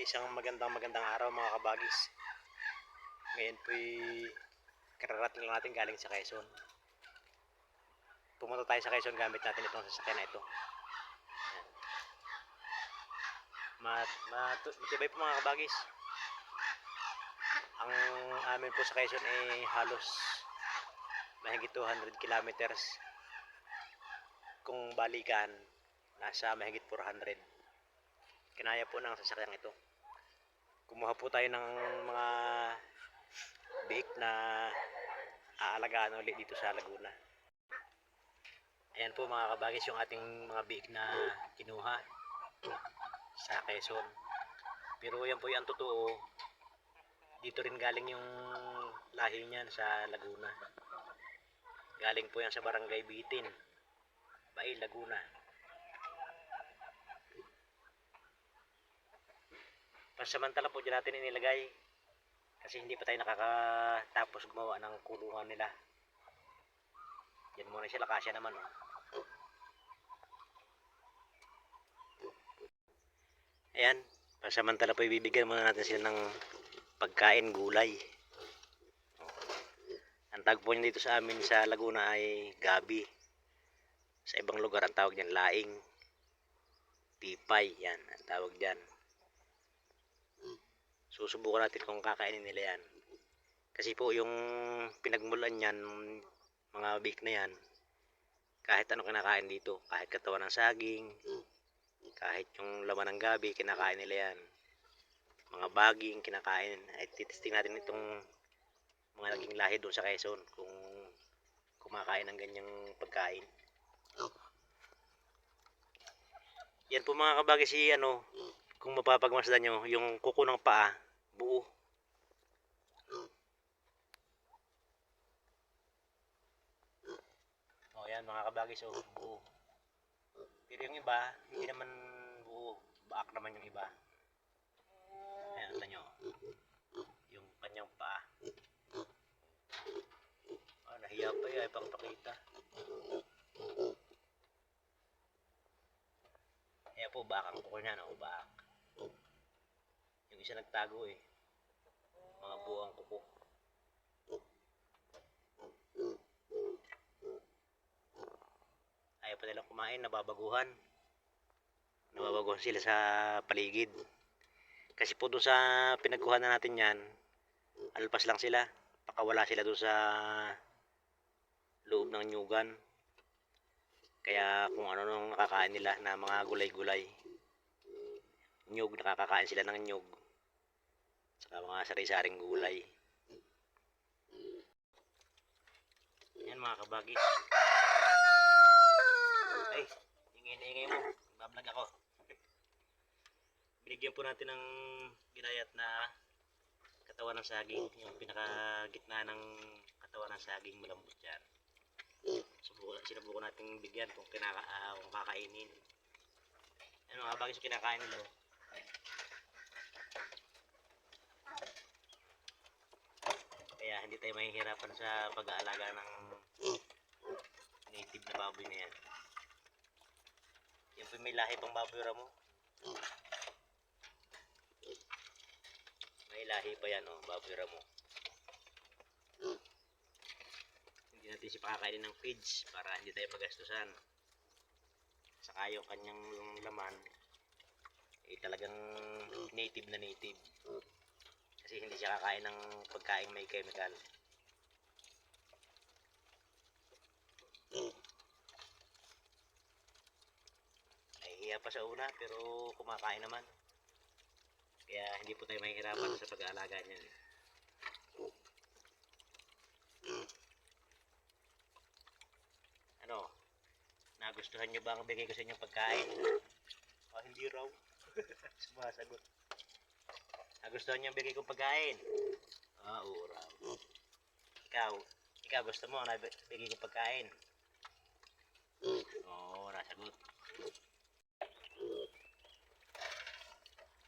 Isang magandang araw mga kabagis. Ngayon po'y kararating lang natin galing sa Quezon. Pumunta tayo sa Quezon gamit natin itong sasakyan na ito. Matibay po mga kabagis. Ang amin po sa Quezon ay halos mahigit 200 kilometers. Kung balikan, nasa mahigit 400. Kinaya po ng sasakyan ito. Kumuha po tayo ng mga biik na aalagaan ulit dito sa Laguna. Ayan po mga kabagis yung ating mga biik na kinuha sa Quezon. Pero yan po yung totoo. Dito rin galing yung lahi niyan sa Laguna. Galing po yan sa Barangay Bitin, Bay, Laguna. Pansamantala po dyan natin inilagay kasi hindi pa tayo nakakatapos gumawa ng kulungan nila. Yan muna sila, kasya naman. Ayan, pansamantala po ibibigyan muna natin sila ng pagkain, gulay. Ang tawag po niya dito sa amin sa Laguna ay gabi. Sa ibang lugar ang tawag niyan laing, pipay, yan ang tawag diyan. Susubukan natin kung kakainin nila yan. Kasi po yung pinagmulan niyan, mga biik na yan, kahit ano kinakain dito, kahit katawan ng saging, kahit yung laman ng gabi, kinakain nila yan. Mga baging, kinakain. Ay titesting natin itong mga naging lahi doon sa Quezon kung kumakain ng ganyang pagkain. Yan po mga kabagay si kung mapapagmasdan nyo, yung kuko ng paa, buo. O yan mga kabagay, so buo. Pero yung iba, hindi naman buo. Baak naman yung iba. Ayan, ito nyo. Yung kanyang paa. Nahiya pa yun, ay pangpakita. Ayan po, baak ang kuko niya, baak. Yung isa nagtago mga buo ang kuko. Ayaw pa nilang kumain, nababaguhan sila sa paligid. Kasi po doon sa pinagkuhan na natin yan, alpas lang sila, pakawala sila doon sa loob ng nyugan. Kaya kung ano nung nakakain nila na mga gulay-gulay, nyug, nakakakain sila ng nyug, saka mga sari-saring gulay. Yan mga kabagis. Ay, ingay mo, bablog ako. Binigyan po natin ng ginayat na katawan ng saging, yung pinakagitna ng katawan ng saging, malambot yan. Sinubukan natin bigyan kung kakainin. Ano nga bagay sa kinakain nila? Kaya hindi tayo mahihirapan sa pag-aalaga ng native na baboy na yan. Yung may lahi pang baboy ramo. May lahi pa yan, baboy ramo. Hindi natin siya pakakainin ng feeds para hindi tayo magastusan. Saka yung kanyang laman talagang native na native. Kasi hindi siya kakain ng pagkain may chemical. Nahihiya pa sa una pero kumakain naman. Kaya hindi po tayo mahihirapan sa pag-aalaga niyan. Nagustuhan nyo ba ang bigay ko sa inyong pagkain? Hindi raw. Sumasagot. Nagustuhan nyo ang bigay kong pagkain? Oo raw. Ikaw gusto mo na bigay kong pagkain? Oo, nasagot.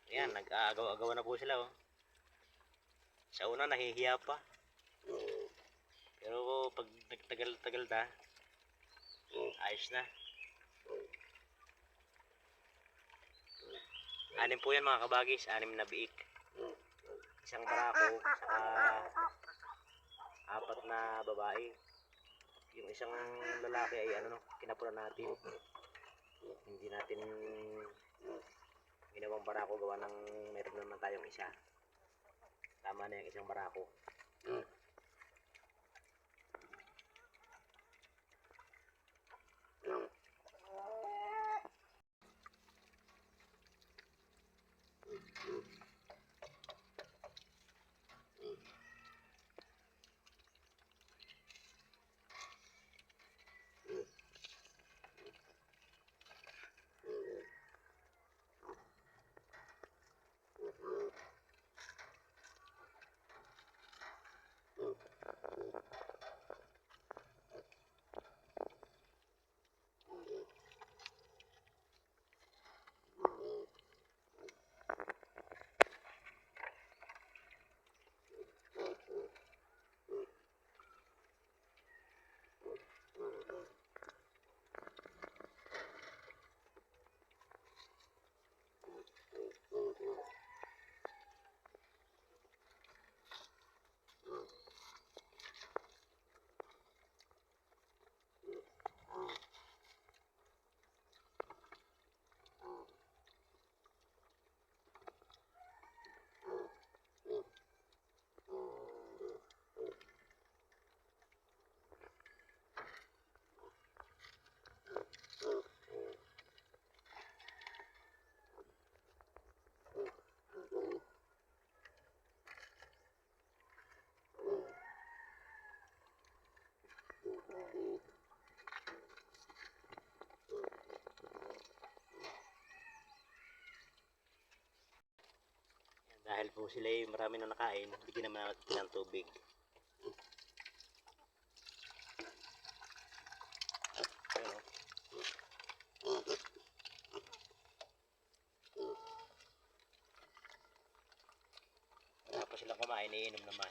Ayan, nag-aagaw-agaw na po sila. Sa una nahihiya pa. Pero pag nagtagal-tagal na, ayos na. Anim po yan mga kabagis, 6 na biik. Isang barako, saka 4 na babae. Yung isang lalaki ay kinapunan natin. Hindi natin ginawang barako gawa ng meron naman tayong isa. Tama na yung isang barako. Dahil po sila ay marami na nakain, bigyan naman natin ng tubig. Tapos silang kumain, iinom naman.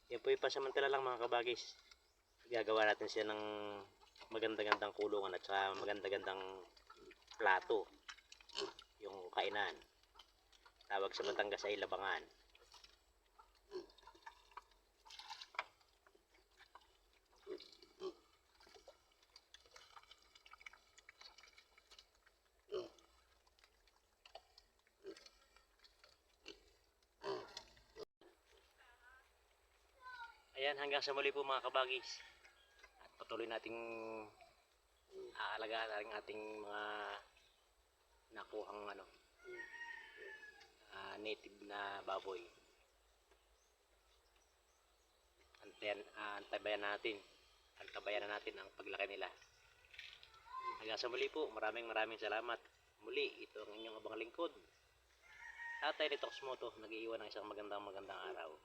Yan po yung pansamantala lang mga kabagis. Gagawa natin siya ng maganda-gandang kulungan at saka maganda-gandang plato. Yung kainan. Tawag sa Batangas ay labangan. Ayan, hanggang sa muli po mga kabagis. At patuloy nating aalagaan ang ating mga nakuhang native na baboy. Antabayan na natin ang paglaki nila. Hanggang sa muli po, maraming salamat. Muli, ito ang inyong abang lingkod. Tatay Ritox Moto, nag-iiwan ng isang magandang araw.